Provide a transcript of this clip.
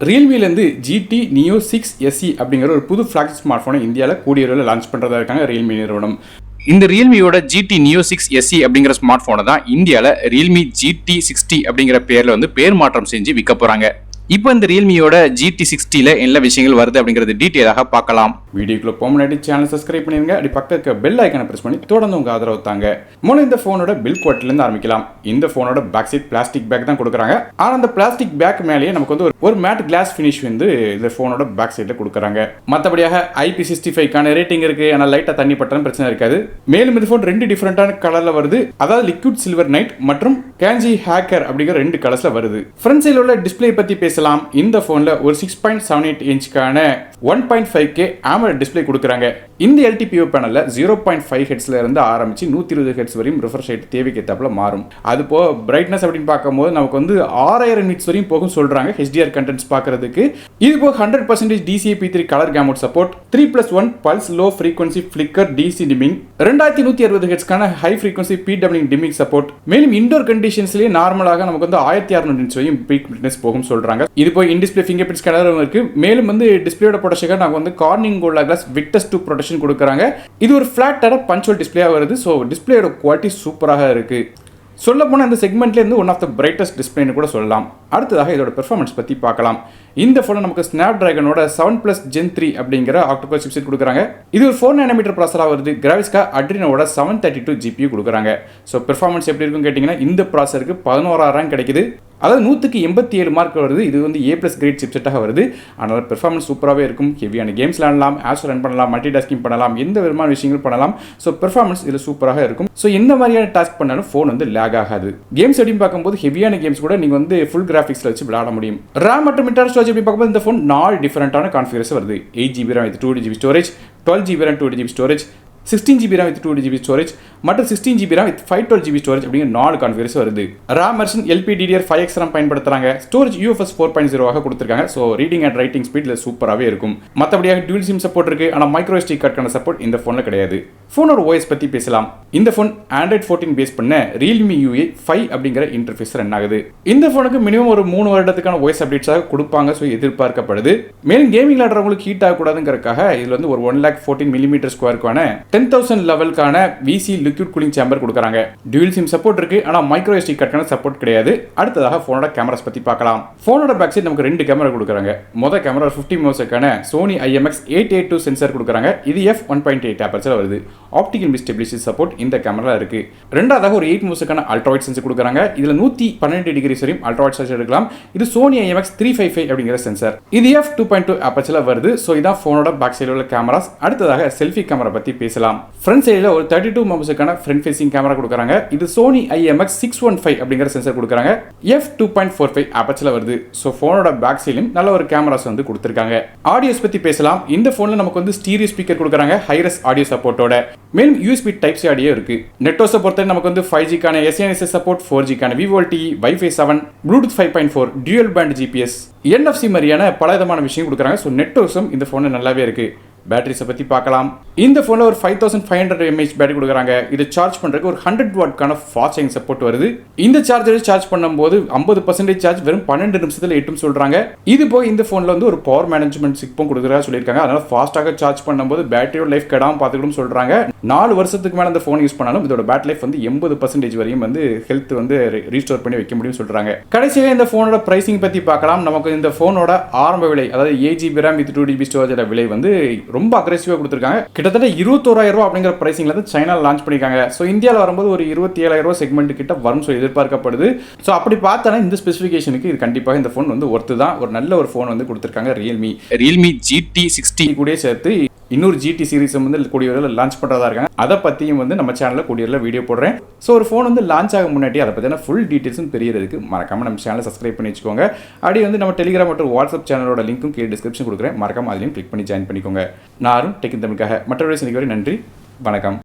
Realme GT Neo6 SE அப்படிங்கிற ஒரு புது ஃபிளாக்ஷிப் ஸ்மார்ட் போனை இந்தியாவில் கூடிய விரைவில் லான்ச் பண்றதா இருக்காங்க Realme நிறுவனம். இந்த Realmeயோட GT Neo6 SE அப்படிங்கிற ஸ்மார்ட் போனை தான் இந்தியாவில் Realme GT60 அப்படிங்கிற பேர்ல பேர் மாற்றம் செஞ்சு விற்க போறாங்க. இப்போ இந்த Realmeயோட GT60ல என்ன விஷயங்கள் வருது அப்படிங்கறது டீடைலாக பார்க்கலாம். வீடியோக்குள்ள போக முன்னாடி சேனல் சப்ஸ்கிரைப் பண்ணிருங்க. அப்படி பக்கத்துல பெல் ஐகானை பிரஸ் பண்ணி தொடர்ந்து உங்க ஆதரவு தாங்க. முதல்ல இந்த போனோட பில் குவாலிட்டில இருந்து ஆரம்பிக்கலாம். இந்த போனோட பேக் சைடு பிளாஸ்டிக் பேக் தான் கொடுக்கறாங்க. ஆனா அந்த பிளாஸ்டிக் பேக் மேலேயே நமக்கு ஒரு மேட் கிளாஸ் ஃபினிஷ் இந்த போனோட பேக் சைடுல கொடுக்கறாங்க. மத்தபடியாக IP65 கான ரேட்டிங் இருக்கு. ஆனா லைட்டா தண்ணி பட்டாலும் பிரச்சனை இருக்காது. மேலும் இந்த போன் ரெண்டு டிஃபரண்டான கலர்ல வருது. அதாவது லிக்விட் சில்வர் நைட் மற்றும் கேஞ்சி ஹேக்கர் அப்படிங்கிற ரெண்டு கலர்ஸ்ல வருது. ஃப்ரண்ட் சைடுல உள்ள டிஸ்ப்ளே பத்தி பேசலாம். இந்த போன்ல ஒரு 6.78 இன்ச்கான 1.5K AMOLED டிஸ்ப்ளே கொடுக்கறாங்க. இந்த LTPO பேனல்ல 0.5 ஹெர்ட்ஸ்ல இருந்து ஆரம்பிச்சு 120 ஹெர்ட்ஸ் வரையும் ரிஃப்ரெஷ் ரேட் தேவைக்கு ஏத்தாப்புல மாறும். அது போ பிரைட்னஸ் அப்படின்னு பார்க்கும்போது நமக்கு 6000 நிட்ஸ் வரையும் போகும் சொல்றாங்க HDR கண்டென்ட்ஸ் பார்க்கிறதுக்கு. இது போக 100% DCI-P3 colour game mode support, 3+1 pulse low frequency flicker DC dimming, 2160 ஹெர்ட்ஸ்கான high frequency PWM dimming support. மேலும் இன்டோர் கண்டிஷன்ஸ்லயே நார்மலாக நமக்கு 1600 நிட்ஸ் வரையும் பீக் பிரைட்னஸ் போகும் சொல்றாங்க. இது போய் இன் டிஸ்ப்ளே ஃபிங்கர் பிரிண்ட் ஸ்கேனரும் இருக்கு. மேலும் டிஸ்ப்ளேயோட ப்ரொடெக்ஷனுக்கு நாங்க கார்னிங் கோல்ட் கிளாஸ் விக்டஸ் 2 ப்ரொடெக்ஷன் கொடுக்கறாங்க. இது ஒரு ஃபிளாட்டான பஞ்சுவல் டிஸ்ப்ளேயா வருது. சோ டிஸ்ப்ளேயோட குவாலிட்டி சூப்பராக இருக்கு. சொல்ல போனா இந்த செக்மெண்ட்ல ஒன் ஆஃப் த பிரைட்டஸ்ட் டிஸ்ப்ளேன்னு கூட சொல்லலாம். அடுத்ததாக இதோட பெர்ஃபார்மன்ஸ் பத்தி பார்க்கலாம். இந்த போன்ல நமக்கு ஸ்னாப்டிராகனோட 7+ Gen 3 அப்படிங்கிற ஆக்டோகோர் சிப்செட் கொடுக்கறாங்க. இது ஒரு 4 நானோமீட்டர் ப்ராசஸரா வருது. கிராஃபிக்ஸ்கா அட்ரினோட 732 GPU கொடுக்கறாங்க. சோ பெர்ஃபார்மன்ஸ் எப்படி இருக்குன்னு கேட்டிங்கன்னா இந்த ப்ராசஸருக்கு 11,000 ரேங்க் கிடைக்குது. அதாவது 100க்கு 87 மார்க் வருது. இது A+ கிரேட் சிப்செட்டாக வருது. அதனால பெர்ஃபார்மன்ஸ் சூப்பராகவே இருக்கும். ஹெவியான கேம்ஸ் விளையாடலாம், ஆப்ஸ் ரன் பண்ணலாம், மல்டி டாஸ்கிங் பண்ணலாம், எந்த விதமான விஷயங்கள் பண்ணலாம். ஸோ பெர்ஃபார்மன்ஸ் இதில் சூப்பராக இருக்கும். ஸோ எந்த மாதிரியான டாஸ்க் பண்ணாலும் ஃபோன் லேக் ஆகாது. கேம்ஸ் அப்படின்னு பார்க்கும்போது ஹெவியான கேம்ஸ் கூட நீங்கள் ஃபுல் கிராஃபிக்ஸில் வச்சு விளையாட முடியும். RAM மற்றும் இன்டர்னல் ஸ்டோரேஜ் எப்படி பார்க்கும்போது இந்த ஃபோன் 4 டிஃபரெண்டான கான்ஃபிகரேஷன் வருது. 8GB RAM with 2GB storage, 12GB RAM 2GB storage, 16GB RAM with 2GB storage மற்றும் 16GB RAM with 512GB storage அப்படிங்கிற 4 கான்ஃபிகரேஷன் வருது. RAM வெர்ஷன் LPDDR5X RAM பயன்படுத்துறாங்க. ஸ்டோரேஜ் UFS 4.0 ஆக கொடுத்திருக்காங்க. சோ ரீடிங் அண்ட் ரைட்டிங் ஸ்பீட்ல சூப்பராகவே இருக்கும். மற்றபடியாக டியூல் சிம் சப்போர்ட் இருக்கு. ஆனா மைக்ரோ SD கார்டுக்கான சப்போர்ட் இந்த போன்ல கிடையாது. போனோட OS பத்தி பேசலாம். இந்த போன் Android 14 பேஸ் பண்ண Realme UI 5 அப்படிங்கிற இன்டர்ஃபேஸ் ரன் ஆகுது. இந்த போனுக்கு மினிமம் ஒரு 3 வருடத்துக்கான OS அப்டேட்ஸாக கொடுப்பாங்க. சோ எதிர்பார்க்கப்படுது. மேலும் கேமிங் விளையாடுறவங்களுக்கு ஹீட் ஆகக்கூடாதுங்கிறதுக்காக இதுல ஒரு 114 mm² 10,000 லெவலுக்கான VC liquid cooling chamber கொடுக்கறாங்க. டியூல் சிம் சப்போர்ட் இருக்கு. ஆனா மைக்ரோ SD கார்டுக்கான சப்போர்ட் கிடையாது. அடுத்ததாக போனோட கேமராஸ் பத்தி பார்க்கலாம். போனோட பேக் சைடு நமக்கு 2 கேமரா கொடுக்கறாங்க. முதல் கேமரா 50 மெகாபிக்சலுக்கான Sony IMX882 சென்சார் கொடுக்கறாங்க. இது f1.8 ஆபர்ச்சர் வருது. ஆப்டிகல் இமேஜ் ஸ்டெபிலைசேஷன் சப்போர்ட் இந்த கேமரால இருக்கு. இரண்டாவதாக ஒரு 8 மெகாபிக்சலுக்கான அல்ட்ரா வைட் சென்சார் கொடுக்கறாங்க. இதுல 112 டிகிரி வரையும் அல்ட்ரா வைட் சென்சார் எடுக்கலாம். இது Sony IMX355 அப்படிங்கிற சென்சார். இது f2.2 ஆபர்ச்சர்ல வருது. சோ இதான் போனோட பேக் சைடுல உள்ள கேமராஸ். அடுத்ததாக செல்ஃபி கேமரா பத்தி பேசலாம். ஃப்ரண்ட் சைடுல ஒரு 32 மெகாபிக்சலுக்கான ஃப்ரண்ட் ஃபேசிங் கேமரா கொடுக்கறாங்க. இது Sony IMX615 அப்படிங்கிற சென்சார் கொடுக்கறாங்க. f2.45 ஆபர்ச்சர்ல வருது. சோ போனோட பேக் சைடுல நல்ல ஒரு கேமராஸ் கொடுத்திருக்காங்க. ஆடியோஸ் பத்தி பேசலாம். இந்த போன்ல நமக்கு ஸ்டீரியோ ஸ்பீக்கர் கொடுக்கறாங்க. ஹைரஸ் ஆடியோ சப்போர்ட்டோட. மேலும் USB Type-C ஆடியோ இருக்கு. நெட்வொர்க்கை பொறுத்தவரை நமக்கு 5G கான SNSS சப்போர்ட், 4G கான VoLTE, Wi-Fi 7, Bluetooth 5.4, dual band GPS, NFC மாதிரியான பல விதமான விஷயம் கொடுக்கறாங்க. சோ நெட்வொர்க்ஸும் இந்த போன்ல நல்லாவே இருக்கு. பேட்டரிஸை பத்தி பார்க்கலாம். இந்த போன்ல ஒரு 5500 mAh பேட்டரி கொடுக்கறாங்க. இது சார்ஜ் பண்றதுக்கு ஒரு 100 வாட் கான ஃபாஸ்ட் சார்ஜிங் சப்போர்ட் வருது. இந்த சார்ஜரை சார்ஜ் பண்ணும்போது 50% சார்ஜ் வெறும் 12 நிமிஷத்துல எட்டும் சொல்றாங்க. இது போய் இந்த போன்ல ஒரு பவர் மேனேஜ்மென்ட் சிப்பும் கொடுக்கறதா சொல்லிருக்காங்க. அதனால ஃபாஸ்டாக சார்ஜ் பண்ணும்போது பேட்டரியோட லைஃப் கெடாம பாத்துக்கணும் சொல்றாங்க. 4 வருஷத்துக்கு மேல இந்த போன் யூஸ் பண்ணாலும் இதோட பேட்டரி லைஃப் 80% வரையும் ஹெல்த் ரீஸ்டோர் பண்ணி வைக்க முடியும் சொல்றாங்க. கடைசியாக இந்த போனோட பிரைசிங் பத்தி பார்க்கலாம். நமக்கு இந்த போனோட ஆரம்ப விலை, அதாவது 8GB RAM with 2GB ஸ்டோரேஜோட விலை ரொம்ப அக்ரெசிவா கொடுத்திருக்காங்க. கிட்டத்தட்ட 21,000 ரூபாய் அப்படிங்கிற பிரைசிங்ல தான் சைனால லான்ச் பண்ணிருக்காங்க. சோ இந்தியால வரும்போது ஒரு 27,000 ரூபாய் செக்மெண்ட் கிட்ட வரும் சொல்லி எதிர்பார்க்கப்படுது. சோ அப்படி பார்த்தா இந்த ஸ்பெசிஃபிகேஷனுக்கு இது கண்டிப்பாக இந்த போன் ஒர்த்து தான். ஒரு நல்ல ஒரு போன் கொடுத்திருக்காங்க Realme GT60 கூட சேர்த்து இன்னொரு GT சீரிஸ் கூடிய விரைவில் லான்ச் பண்றதா இருக்காங்க. அதை பத்தியும் நம்ம சேனல்ல கூடிய விரைவில் வீடியோ போடுறேன். சோ ஒரு போன் லான்ச் ஆக முன்னாடி அதை பத்தின ஃபுல் டீடைல்ஸும் தெரியறதுக்கு மறக்காம நம்ம சேனலை சப்ஸ்கிரைப் பண்ணி வச்சுக்கோங்க. அப்படியே நம்ம டெலிகிராம் மற்றும் வாட்ஸ்அப் சேனலோட லிங்க்கும் கீழே டிஸ்கிரிப்ஷன் கொடுக்குறேன். மறக்காம அதிலையும் கிளிக் பண்ணி ஜாயின் பண்ணிக்கோங்க. நானும் டெக் தமிழுக்காக மற்ற வீடியோஸ் நன்றி, வணக்கம்.